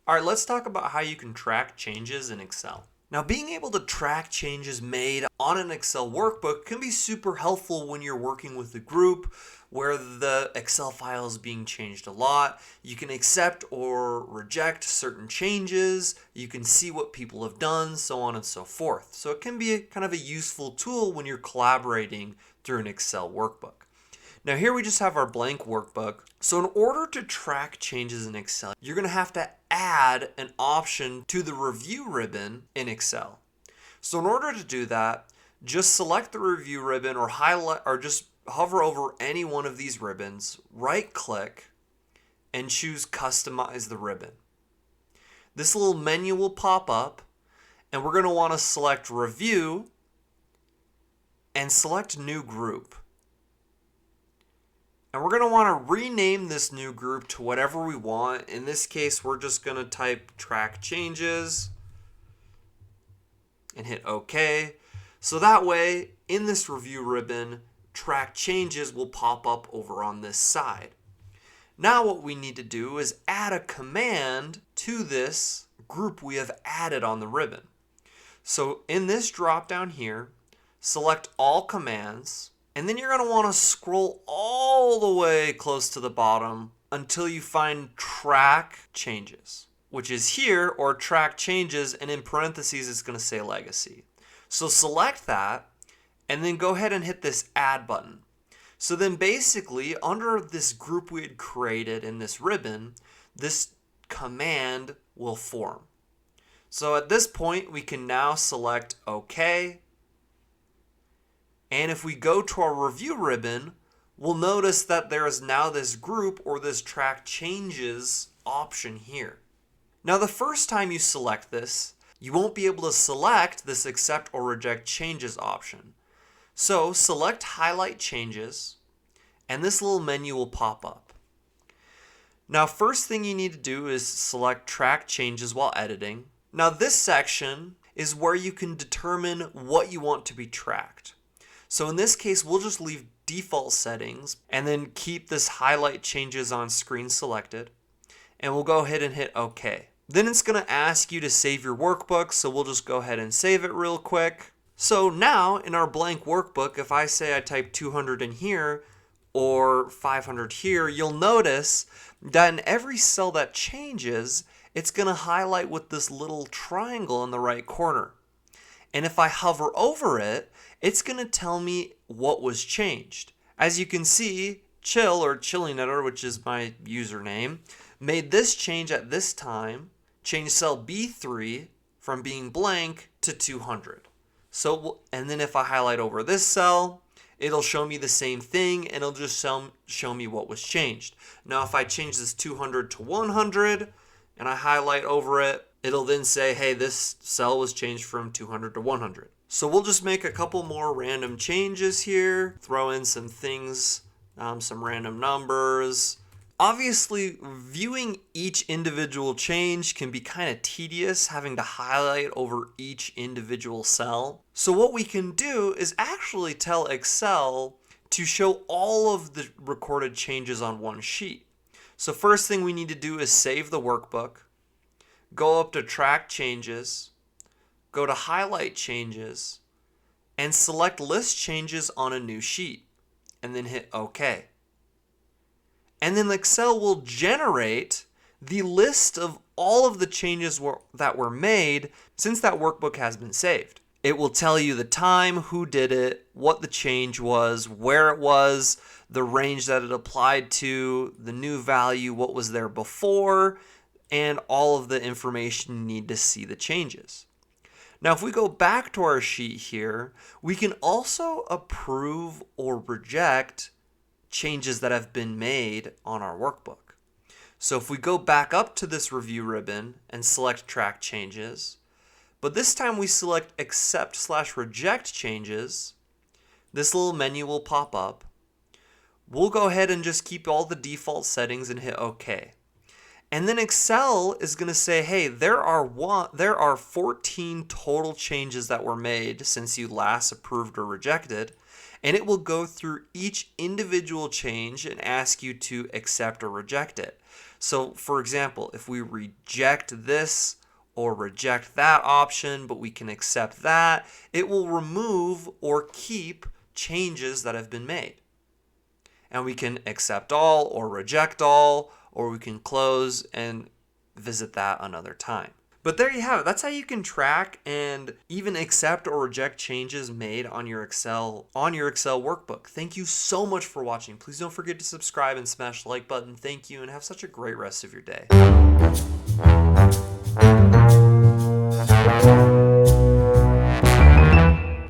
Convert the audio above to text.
All right, let's talk about how you can track changes in Excel. Now, being able to track changes made on an Excel workbook can be super helpful when you're working with a group where the Excel file is being changed a lot. You can accept or reject certain changes. You can see what people have done, so on and so forth. So it can be kind of a useful tool when you're collaborating through an Excel workbook. Now here we just have our blank workbook. So in order to track changes in Excel, you're going to have to add an option to the review ribbon in Excel. So in order to do that, just select the review ribbon or highlight or just hover over any one of these ribbons, right click, and choose customize the ribbon. This little menu will pop up and we're going to want to select review and select new group. And we're going to want to rename this new group to whatever we want. In this case, we're just going to type track changes and hit OK. So that way, in this review ribbon, track changes will pop up over on this side. Now what we need to do is add a command to this group we have added on the ribbon. So in this drop down here, select all commands. And then you're going to want to scroll all the way close to the bottom until you find track changes, which is here, or track changes, and in parentheses it's going to say legacy. So select that and then go ahead and hit this add button. So then basically under this group we had created in this ribbon, this command will form. So at this point we can now select OK. And if we go to our review ribbon, we'll notice that there is now this group or this track changes option here. Now the first time you select this, you won't be able to select this accept or reject changes option. So select highlight changes and this little menu will pop up. Now first thing you need to do is select track changes while editing. Now this section is where you can determine what you want to be tracked. So in this case, we'll just leave default settings and then keep this highlight changes on screen selected. And we'll go ahead and hit OK. Then it's going to ask you to save your workbook, so we'll just go ahead and save it real quick. So now in our blank workbook, if I say I type 200 in here or 500 here, you'll notice that in every cell that changes, it's going to highlight with this little triangle in the right corner. And if I hover over it, it's going to tell me what was changed. As you can see, Chill or Chillinator, which is my username, made this change at this time, changed cell B3 from being blank to 200. So, and then if I highlight over this cell, it'll show me the same thing and it'll just show me what was changed. Now if I change this 200 to 100 and I highlight over it, it'll then say, hey, this cell was changed from 200 to 100. So we'll just make a couple more random changes here, throw in some things, some random numbers. Obviously, viewing each individual change can be kind of tedious, having to highlight over each individual cell. So what we can do is actually tell Excel to show all of the recorded changes on one sheet. So first thing we need to do is save the workbook, go up to track changes, go to highlight changes, and select list changes on a new sheet, and then hit OK. And then Excel will generate the list of all of the changes that were made since that workbook has been saved. It will tell you the time, who did it, what the change was, where it was, the range that it applied to, the new value, what was there before, and all of the information you need to see the changes. Now, if we go back to our sheet here, we can also approve or reject changes that have been made on our workbook. So if we go back up to this review ribbon and select track changes, but this time we select accept/reject changes, this little menu will pop up. We'll go ahead and just keep all the default settings and hit OK. And then Excel is going to say, hey, there are 14 total changes that were made since you last approved or rejected. And it will go through each individual change and ask you to accept or reject it. So for example, if we reject this or reject that option, but we can accept that, it will remove or keep changes that have been made. And we can accept all or reject all, or we can close and visit that another time. But there you have it. That's how you can track and even accept or reject changes made on your Excel workbook. Thank you so much for watching. Please don't forget to subscribe and smash the like button. Thank you, and have such a great rest of your day.